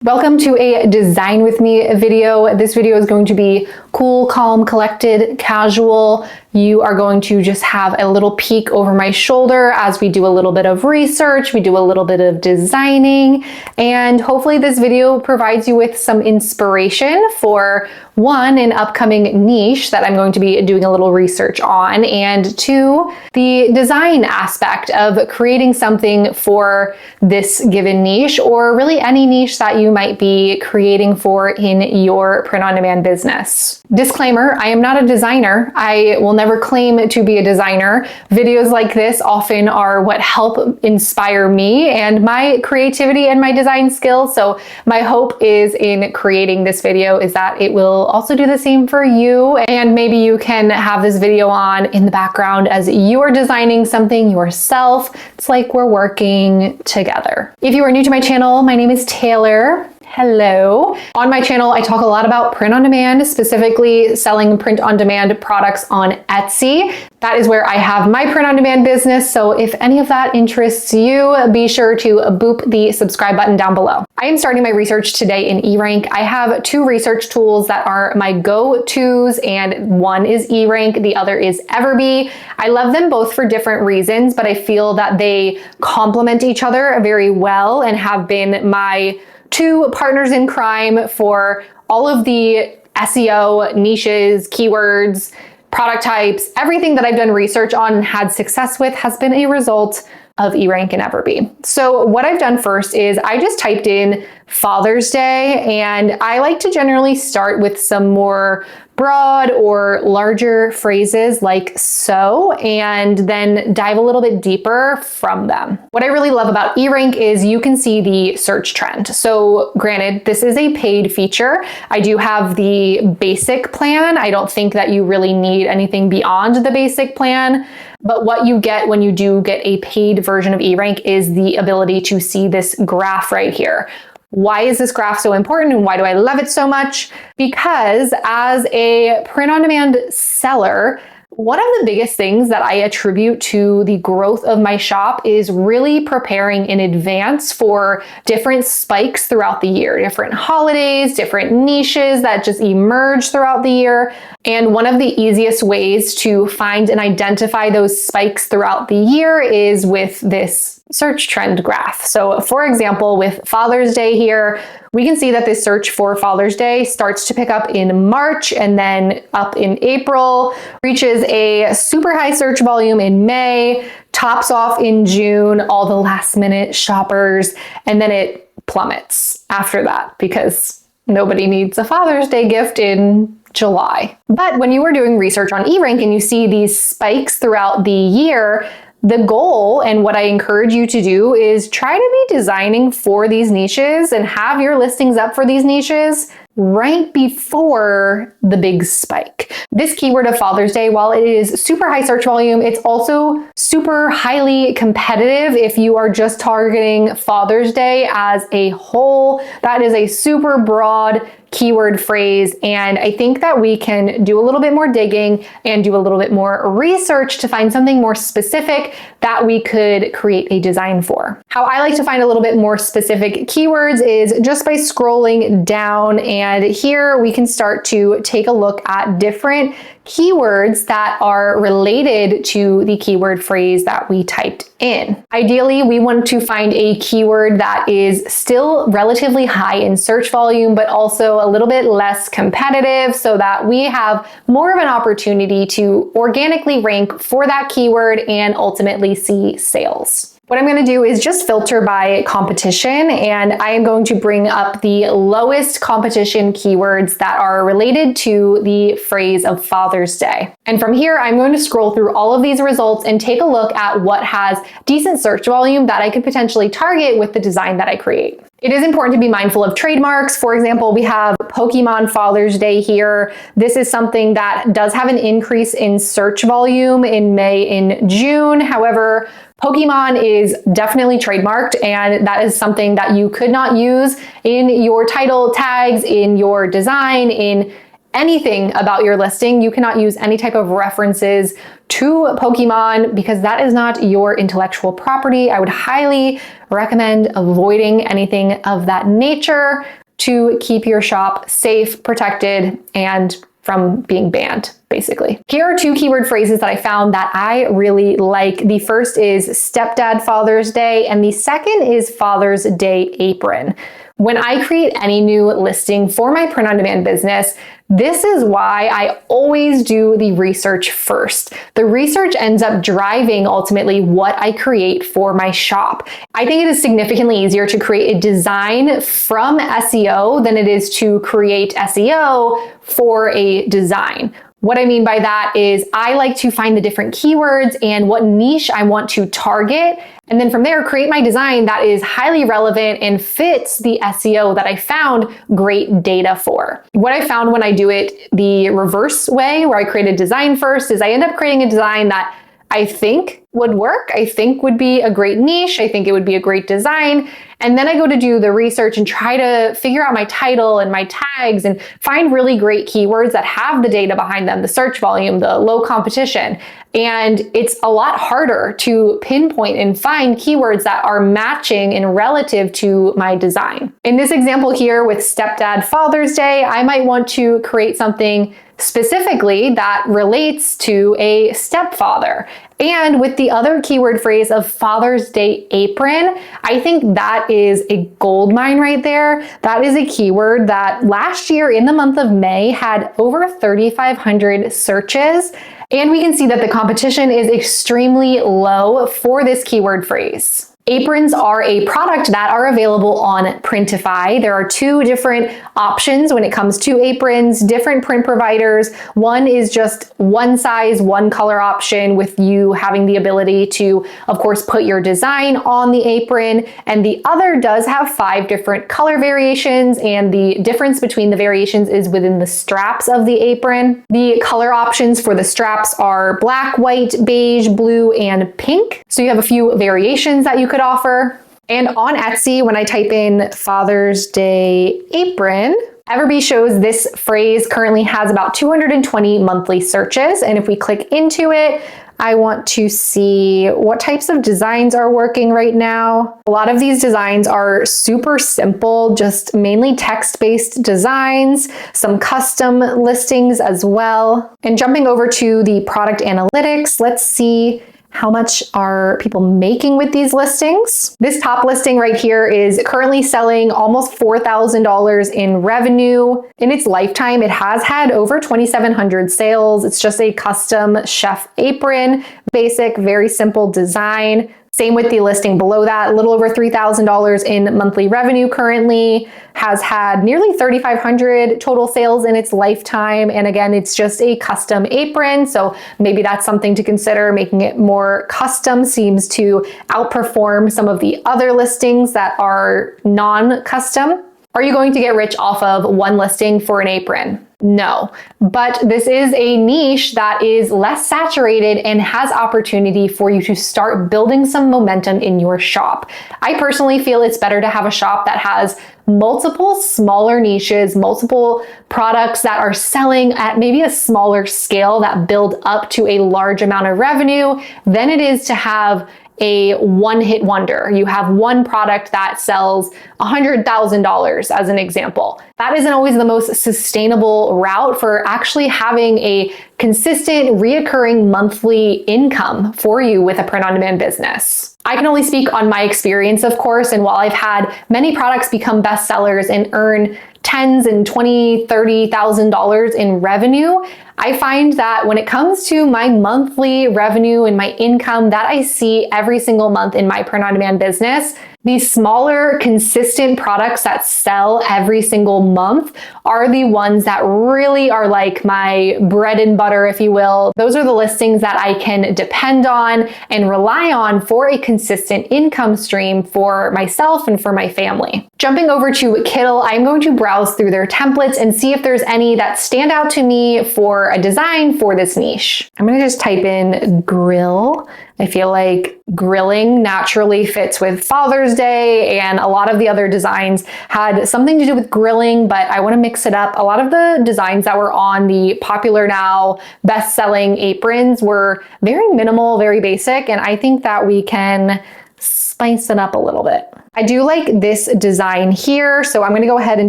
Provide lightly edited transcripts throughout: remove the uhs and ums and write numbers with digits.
Welcome to a Design With Me video. This video is going to be cool, calm, collected, casual. You are going to just have a little peek over my shoulder as we do a little bit of research, we do a little bit of designing, and hopefully this video provides you with some inspiration for one, an upcoming niche that I'm going to be doing a little research on, and two, the design aspect of creating something for this given niche, or really any niche that you might be creating for in your print-on-demand business. Disclaimer, I am not a designer. I will never claim to be a designer. Videos like this often are what help inspire me and my creativity and my design skills. So my hope is in creating this video is that it will also do the same for you. And maybe you can have this video on in the background as you're designing something yourself. It's like we're working together. If you are new to my channel, my name is Taylor. Hello. On my channel, I talk a lot about print on demand, specifically selling print on demand products on Etsy. That is where I have my print on demand business. So if any of that interests you, be sure to boop the subscribe button down below. I am starting my research today in eRank. I have two research tools that are my go-tos, and one is eRank, the other is Everbee. I love them both for different reasons, but I feel that they complement each other very well and have been my two partners in crime for all of the SEO niches, keywords, product types. Everything that I've done research on and had success with has been a result of eRank and Everbee. So what I've done first is I just typed in Father's Day, and I like to generally start with some more broad or larger phrases like so, and then dive a little bit deeper from them. What I really love about eRank is you can see the search trend. So granted, this is a paid feature. I do have the basic plan. I don't think that you really need anything beyond the basic plan. But what you get when you do get a paid version of eRank is the ability to see this graph right here. Why is this graph so important and why do I love it so much? Because as a print-on-demand seller, one of the biggest things that I attribute to the growth of my shop is really preparing in advance for different spikes throughout the year, different holidays, different niches that just emerge throughout the year. And one of the easiest ways to find and identify those spikes throughout the year is with this search trend graph. So for example, with Father's Day here, we can see that this search for Father's Day starts to pick up in March and then up in April, reaches a super high search volume in May, tops off in June, all the last minute shoppers, and then it plummets after that because nobody needs a Father's Day gift in July. But when you are doing research on eRank and you see these spikes throughout the year, the goal and what I encourage you to do is try to be designing for these niches and have your listings up for these niches right before the big spike. This keyword of Father's Day, while it is super high search volume, it's also super highly competitive if you are just targeting Father's Day as a whole. That is a super broad keyword phrase, and I think that we can do a little bit more digging and do a little bit more research to find something more specific that we could create a design for. How I like to find a little bit more specific keywords is just by scrolling down, and here we can start to take a look at different keywords that are related to the keyword phrase that we typed in. Ideally, we want to find a keyword that is still relatively high in search volume, but also a little bit less competitive so that we have more of an opportunity to organically rank for that keyword and ultimately see sales. What I'm going to do is just filter by competition, and I am going to bring up the lowest competition keywords that are related to the phrase of Father's Day. And from here, I'm going to scroll through all of these results and take a look at what has decent search volume that I could potentially target with the design that I create. It is important to be mindful of trademarks. For example, we have Pokemon Father's Day here. This is something that does have an increase in search volume in May and June. However, Pokemon is definitely trademarked, and that is something that you could not use in your title tags, in your design, in anything about your listing. You cannot use any type of references to Pokemon because that is not your intellectual property. I would highly recommend avoiding anything of that nature to keep your shop safe, protected, and from being banned, basically. Here are 2 keyword phrases that I found that I really like. The first is Stepdad Father's Day, and the second is Father's Day Apron. When I create any new listing for my print-on-demand business, this is why I always do the research first. The research ends up driving ultimately what I create for my shop. I think it is significantly easier to create a design from SEO than it is to create SEO for a design. What I mean by that is I like to find the different keywords and what niche I want to target, and then from there create my design that is highly relevant and fits the SEO that I found great data for. What I found when I do it the reverse way, where I create a design first, is I end up creating a design that I think would work. I think would be a great niche. I think it would be a great design. And then I go to do the research and try to figure out my title and my tags and find really great keywords that have the data behind them, the search volume, the low competition. And it's a lot harder to pinpoint and find keywords that are matching and relative to my design. In this example here with Stepdad Father's Day, I might want to create something specifically that relates to a stepfather. And with the other keyword phrase of Father's Day Apron, I think that is a gold mine right there. That is a keyword that last year in the month of May had over 3,500 searches. And we can see that the competition is extremely low for this keyword phrase. Aprons are a product that are available on Printify. There are 2 different options when it comes to aprons, different print providers. One is just one size, one color option with you having the ability to, of course, put your design on the apron. And the other does have 5 different color variations, and the difference between the variations is within the straps of the apron. The color options for the straps are black, white, beige, blue, and pink. So you have a few variations that you could offer. And on Etsy, when I type in Father's Day Apron, Everbee shows this phrase currently has about 220 monthly searches. And if we click into it, I want to see what types of designs are working right now. A lot of these designs are super simple, just mainly text-based designs, some custom listings as well. And jumping over to the product analytics, let's see how much are people making with these listings. This top listing right here is currently selling almost $4,000 in revenue. In its lifetime, it has had over 2,700 sales. It's just a custom chef apron, basic, very simple design. Same with the listing below that, a little over $3,000 in monthly revenue currently, has had nearly 3,500 total sales in its lifetime. And again, it's just a custom apron. So maybe that's something to consider. Making it more custom seems to outperform some of the other listings that are non-custom. Are you going to get rich off of one listing for an apron? No, but this is a niche that is less saturated and has opportunity for you to start building some momentum in your shop. I personally feel it's better to have a shop that has multiple smaller niches, multiple products that are selling at maybe a smaller scale that build up to a large amount of revenue than it is to have a one-hit wonder. You have one product that sells $100,000 as an example. That isn't always the most sustainable route for actually having a consistent, reoccurring monthly income for you with a print-on-demand business. I can only speak on my experience, of course, and while I've had many products become bestsellers and earn tens and $20,000, $30,000 in revenue, I find that when it comes to my monthly revenue and my income that I see every single month in my print-on-demand business, these smaller, consistent products that sell every single month are the ones that really are like my bread and butter, if you will. Those are the listings that I can depend on and rely on for a consistent income stream for myself and for my family. Jumping over to Kittl, I'm going to browse through their templates and see if there's any that stand out to me for for a design for this niche. I'm gonna just type in grill. I feel like grilling naturally fits with Father's Day, and a lot of the other designs had something to do with grilling, but I want to mix it up. A lot of the designs that were on the Popular Now best-selling aprons were very minimal, very basic, and I think that we can spice it up a little bit. I do like this design here, so I'm gonna go ahead and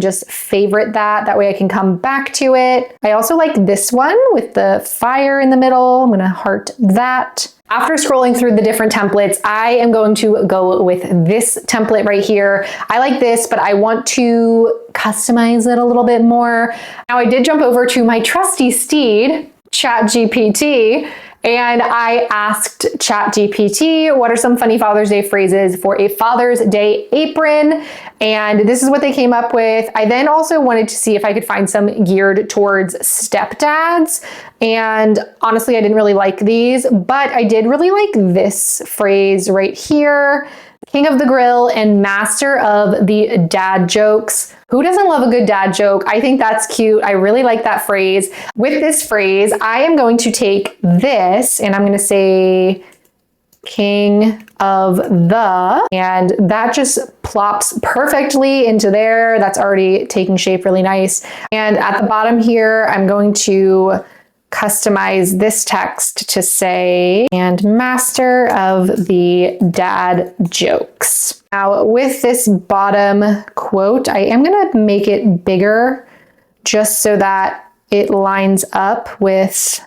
just favorite that. That way I can come back to it. I also like this one with the fire in the middle. I'm gonna heart that. After scrolling through the different templates, I am going to go with this template right here. I like this, but I want to customize it a little bit more. Now I did jump over to my trusty steed, ChatGPT, and I asked ChatGPT, what are some funny Father's Day phrases for a Father's Day apron? And this is what they came up with. I then also wanted to see if I could find some geared towards stepdads. And honestly, I didn't really like these, but I did really like this phrase right here. King of the grill and master of the dad jokes. Who doesn't love a good dad joke? I think that's cute. I really like that phrase. With this phrase, I am going to take this and I'm going to say king of the, and that just plops perfectly into there. That's already taking shape really nice. And at the bottom here, I'm going to customize this text to say, and master of the dad jokes. Now with this bottom quote, I am gonna make it bigger just so that it lines up with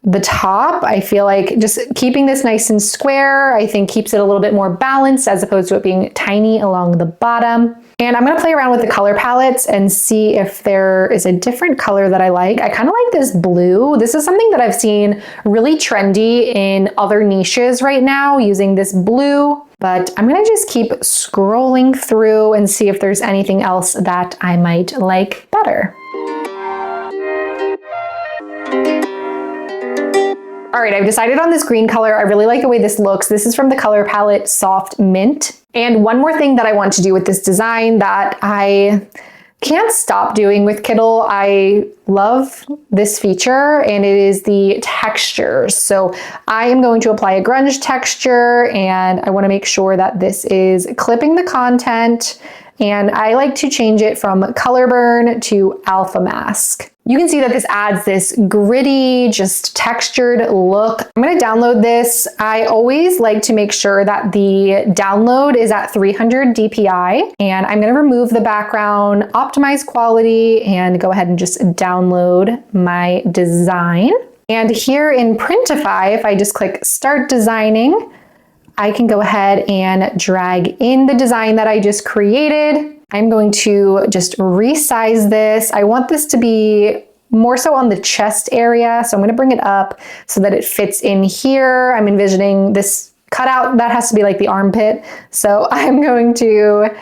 the top. I feel like just keeping this nice and square, I think keeps it a little bit more balanced as opposed to it being tiny along the bottom. And I'm gonna play around with the color palettes and see if there is a different color that I like. I kind of like this blue. This is something that I've seen really trendy in other niches right now, using this blue, but I'm gonna just keep scrolling through and see if there's anything else that I might like better. All right, I've decided on this green color. I really like the way this looks. This is from the color palette Soft Mint. And one more thing that I want to do with this design that I can't stop doing with Kittl, I love this feature, and it is the textures. So I am going to apply a grunge texture, and I want to make sure that this is clipping the content. And I like to change it from Color Burn to Alpha Mask. You can see that this adds this gritty, just textured look. I'm gonna download this. I always like to make sure that the download is at 300 DPI, and I'm gonna remove the background, optimize quality, and go ahead and just download my design. And here in Printify, if I just click Start Designing, I can go ahead and drag in the design that I just created. I'm going to just resize this. I want this to be more so on the chest area, so I'm going to bring it up so that it fits in here. I'm envisioning this cutout that has to be like the armpit, so I'm going to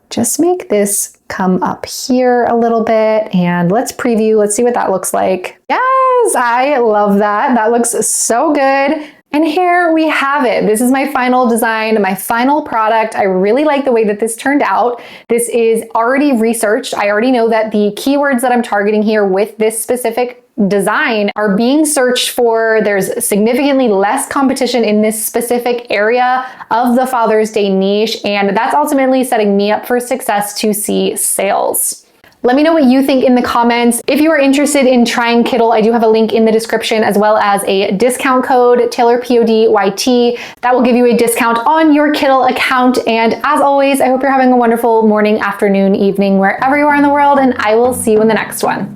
just make this come up here a little bit, and let's preview. Let's see what that looks like. Yes, I love that. That looks so good. And here we have it. This is my final design, my final product. I really like the way that this turned out. This is already researched. I already know that the keywords that I'm targeting here with this specific design are being searched for. There's significantly less competition in this specific area of the Father's Day niche, and that's ultimately setting me up for success to see sales. Let me know what you think in the comments. If you are interested in trying Kittl, I do have a link in the description as well as a discount code, TaylorPODYT, that will give you a discount on your Kittl account. And as always, I hope you're having a wonderful morning, afternoon, evening, wherever you are in the world, and I will see you in the next one.